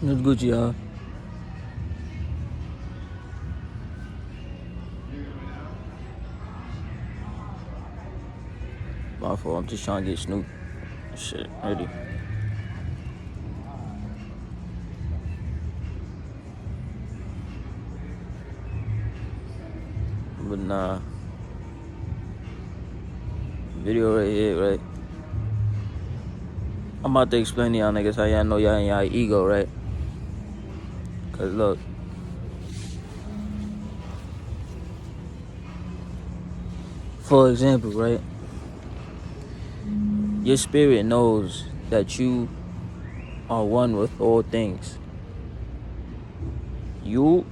It's Gucci, y'all. My fault. I'm just trying to get Snoop. Shit, ready. But nah. Video right here, right? I'm about to explain to y'all niggas how y'all know y'all in y'all ego, right? Cause look. For example, right? Your spirit knows that you are one with all things. You,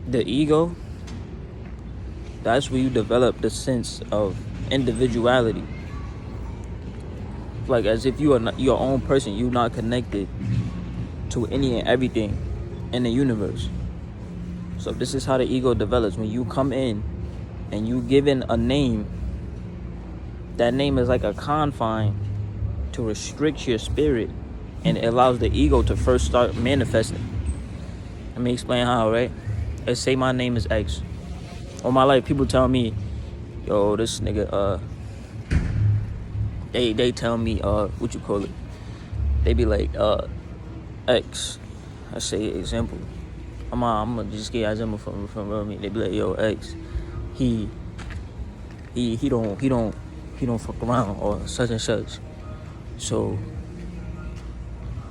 the ego, that's where you develop the sense of individuality. Like as if you are not your own person, you're not connected to any and everything in the universe. So this is how the ego develops. When you come in and you given a name, that name is like a confine to restrict your spirit, and it allows the ego to first start manifesting. Let me explain how, right? Let's say my name is X. All my life, people tell me, yo, this nigga, they tell me, what you call it? They be like, X. I say example. I'm gonna just get an example from me. They be like, yo, X, he don't fuck around or such and such. So,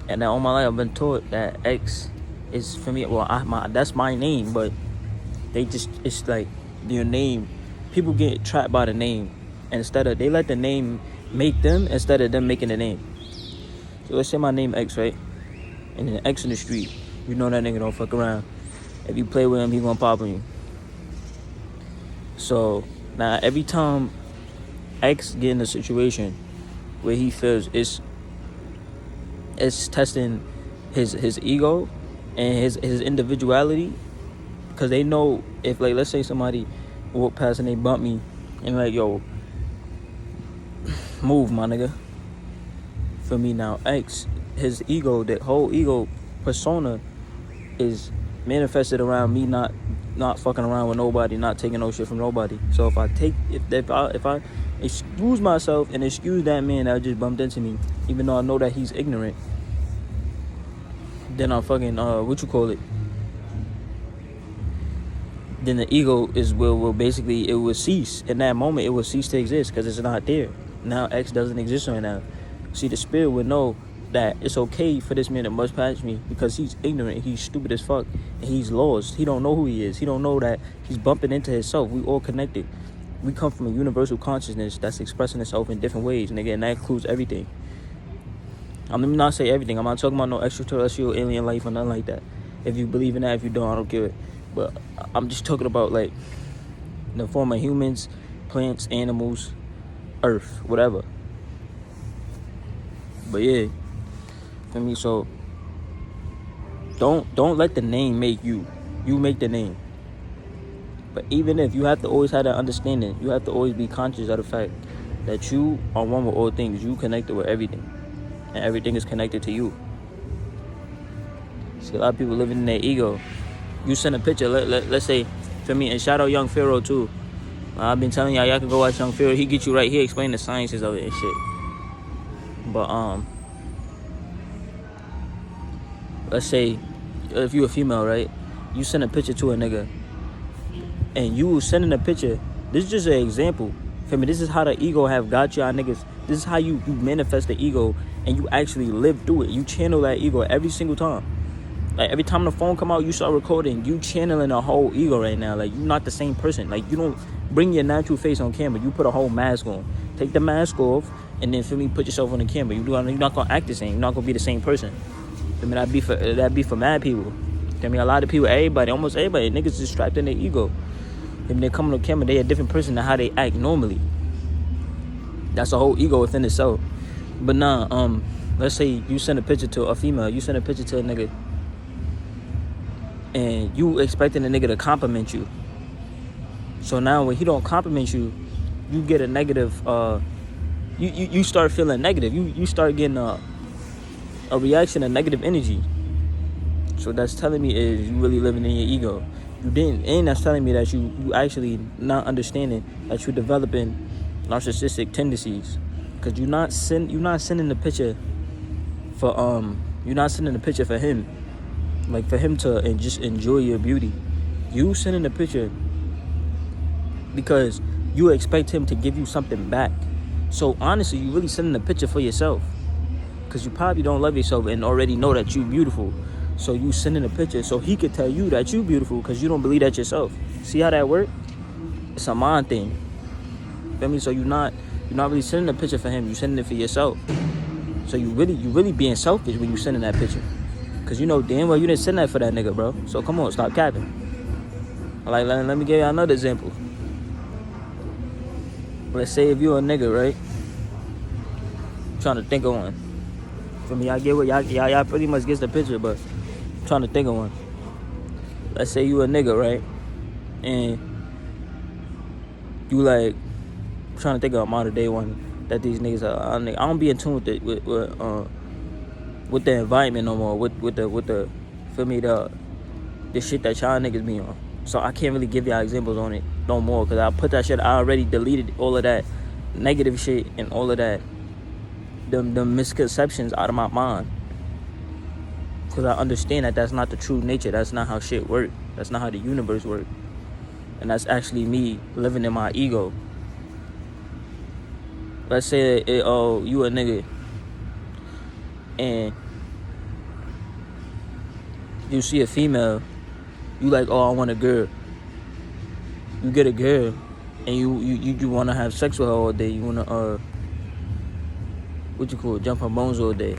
and now all my life I've been taught that X is for me. Well, that's my name, but it's like your name. People get trapped by the name, and instead of they let the name make them instead of them making the name. So let's say my name X, right? And then X in the street, you know that nigga don't fuck around. If you play with him, he gonna pop on you. So now every time X get in a situation where he feels it's testing his ego and his individuality, because they know if, like, let's say somebody walk past and they bump me and like, yo, move, my nigga. For me now, X, his ego, that whole ego persona is manifested around me not fucking around with nobody, not taking no shit from nobody. So if I excuse myself and excuse that man that just bumped into me, even though I know that he's ignorant, then I fucking then the ego will basically, it will cease. In that moment, it will cease to exist because it's not there. Now X doesn't exist right now. See, the spirit would know that it's okay for this man to bust past me because he's ignorant, he's stupid as fuck, and he's lost. He don't know who he is. He don't know that he's bumping into himself. We all connected. We come from a universal consciousness that's expressing itself in different ways, nigga, and that includes everything. I'm let me not say everything. I'm not talking about no extraterrestrial alien life or nothing like that. If you believe in that, if you don't, I don't care. But I'm just talking about like the form of humans, plants, animals, earth, whatever. But yeah, for me, so don't let the name make you. You make the name. But even if you have to always have that understanding, you have to always be conscious of the fact that you are one with all things. You connected with everything, and everything is connected to you. See, a lot of people living in their ego. You send a picture, let's say, for me, and shout out Young Pharaoh too. I've been telling y'all can go watch Young Pharaoh. He get you right here, explain the sciences of it and shit. But let's say if you a female, right? You send a picture to a nigga, and you sending a picture. This is just an example. For me, this is how the ego have got y'all niggas. This is how you manifest the ego, and you actually live through it. You channel that ego every single time. Like every time the phone come out, you start recording. You channeling a whole ego right now. Like you're not the same person. Like you don't bring your natural face on camera. You put a whole mask on. Take the mask off, and then for me, put yourself on the camera. You're not gonna act the same. You're not gonna be the same person. I mean, that'd be for mad people. I mean, a lot of people, almost everybody, niggas is trapped in their ego. When they come on camera, they a different person than how they act normally. That's a whole ego within itself. But nah, let's say you send a picture to a female, you send a picture to a nigga, and you expecting a nigga to compliment you. So now when he don't compliment you, you get a negative, you start feeling negative. You start getting a reaction of negative energy. So what that's telling me is you really living in your ego. You didn't, and that's telling me that you actually not understanding that you're developing narcissistic tendencies, because you're not sending the picture for you're not sending the picture for him, like for him to and just enjoy your beauty. You sending the picture because you expect him to give you something back. So honestly, you really sending the picture for yourself, because you probably don't love yourself and already know that you're beautiful. So you sending a picture so he could tell you that you beautiful because you don't believe that yourself. See how that work? It's a mind thing. Feel me? So you're not really sending a picture for him. You sending it for yourself. So you really being selfish when you sending that picture, because you know damn well you didn't send that for that nigga, bro. So come on, stop capping. Like let me give you another example. Let's say if you're a nigga, right? I'm trying to think of one. For me, I get what y'all pretty much gets the picture, but I'm trying to think of one. Let's say you a nigga, right? And you like, I'm trying to think of a modern day one that these niggas are. I don't be in tune with the environment no more. With the feel me, the shit that y'all niggas be on. So I can't really give y'all examples on it no more, because I put that shit. I already deleted all of that negative shit and all of that. The misconceptions out of my mind, because I understand that that's not the true nature. That's not how shit work. That's not how the universe work. And that's actually me living in my ego. Let's say you a nigga and you see a female, you like, oh, I want a girl. You get a girl and you want to have sex with her all day. You want to jump her bones all day.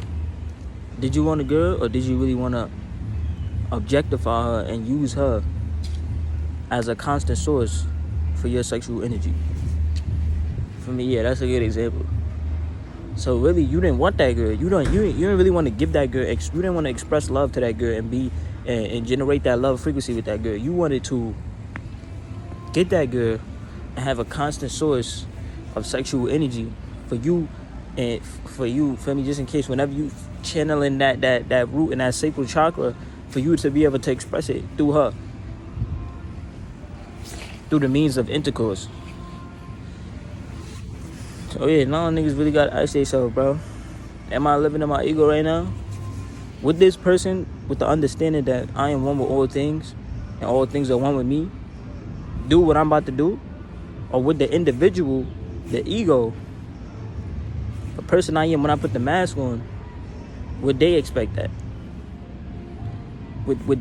Did you want a girl, or did you really want to objectify her and use her as a constant source for your sexual energy? For me, yeah, that's a good example. So really, you didn't want that girl. You didn't really want to give that girl. You didn't want to express love to that girl and generate that love frequency with that girl. You wanted to get that girl and have a constant source of sexual energy for you. And for you, feel me, just in case whenever you channeling that root and that sacral chakra, for you to be able to express it through her, through the means of intercourse. So yeah, now niggas really gotta ask themselves, bro, am I living in my ego right now? With this person, with the understanding that I am one with all things and all things are one with me, do what I'm about to do? Or with the individual, the ego, the person I am when I put the mask on, would they expect that? Would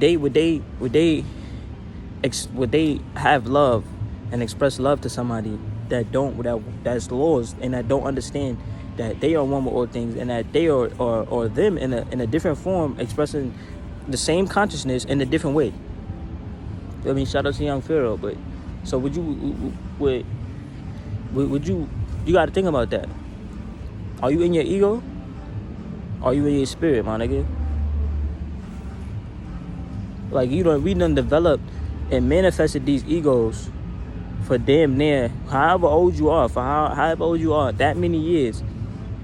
they have love and express love to somebody that's lost and that don't understand that they are one with all things, and that they are them in a different form, expressing the same consciousness in a different way? I mean, shout out to Young Pharaoh. But so would you got to think about that. Are you in your ego? Are you in your spirit, my nigga? Like, we done developed and manifested these egos for damn near however old you are, that many years.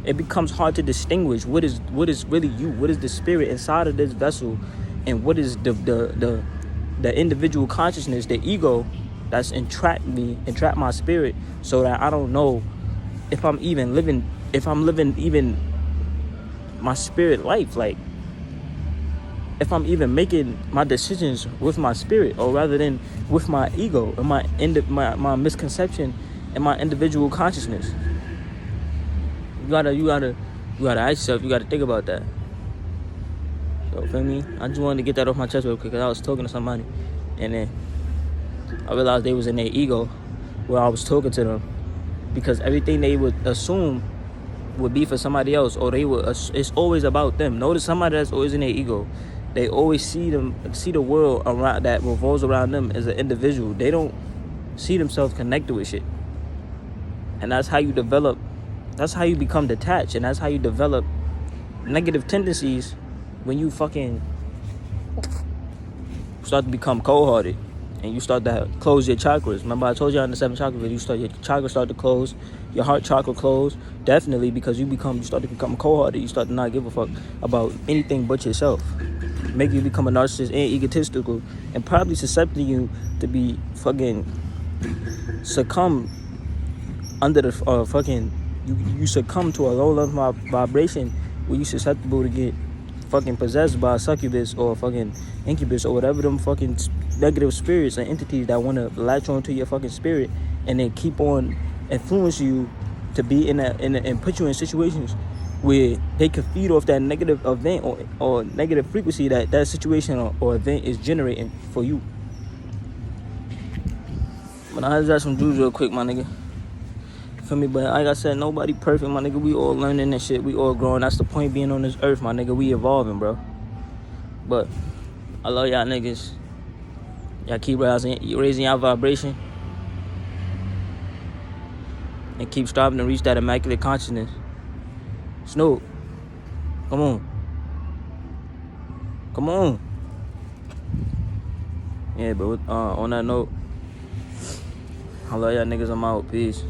It becomes hard to distinguish what is really you, what is the spirit inside of this vessel, and what is the individual consciousness, the ego that's entrapped my spirit, so that I don't know if I'm living even my spirit life, like if I'm even making my decisions with my spirit, or rather than with my ego and my misconception and my individual consciousness. You gotta ask yourself. You gotta think about that. So feel me? I just wanted to get that off my chest real quick, because I was talking to somebody, and then I realized they was in their ego while I was talking to them, because everything they would assume would be for somebody else, or it's always about them. Notice somebody that's always in their ego. They always see the world around that revolves around them as an individual. They don't see themselves connected with shit. And that's how you develop, that's how you become detached, and that's how you develop negative tendencies when you fucking start to become cold-hearted and you start to close your chakras. Remember I told you in the 7 chakra video, your chakras start to close Your heart chakra closed, definitely, because you start to become cold-hearted. You start to not give a fuck about anything but yourself. Make you become a narcissist and egotistical, and probably susceptible you to be fucking succumb under the fucking, you succumb to a low level vibration where you susceptible to get fucking possessed by a succubus or a fucking incubus or whatever them fucking negative spirits and entities that want to latch onto your fucking spirit and then keep on influence you to be in and put you in situations where they could feed off that negative event or negative frequency that situation or event is generating for you. But I just got some juice real quick, my nigga. Feel me? But like I said, nobody perfect, my nigga. We all learning and shit. We all growing. That's the point being on this earth, my nigga. We evolving, bro. But I love y'all niggas. Y'all keep raising y'all vibration. And keep striving to reach that immaculate consciousness. Snoop, come on. Come on. Yeah, but on that note, I love y'all niggas. I'm out. Peace.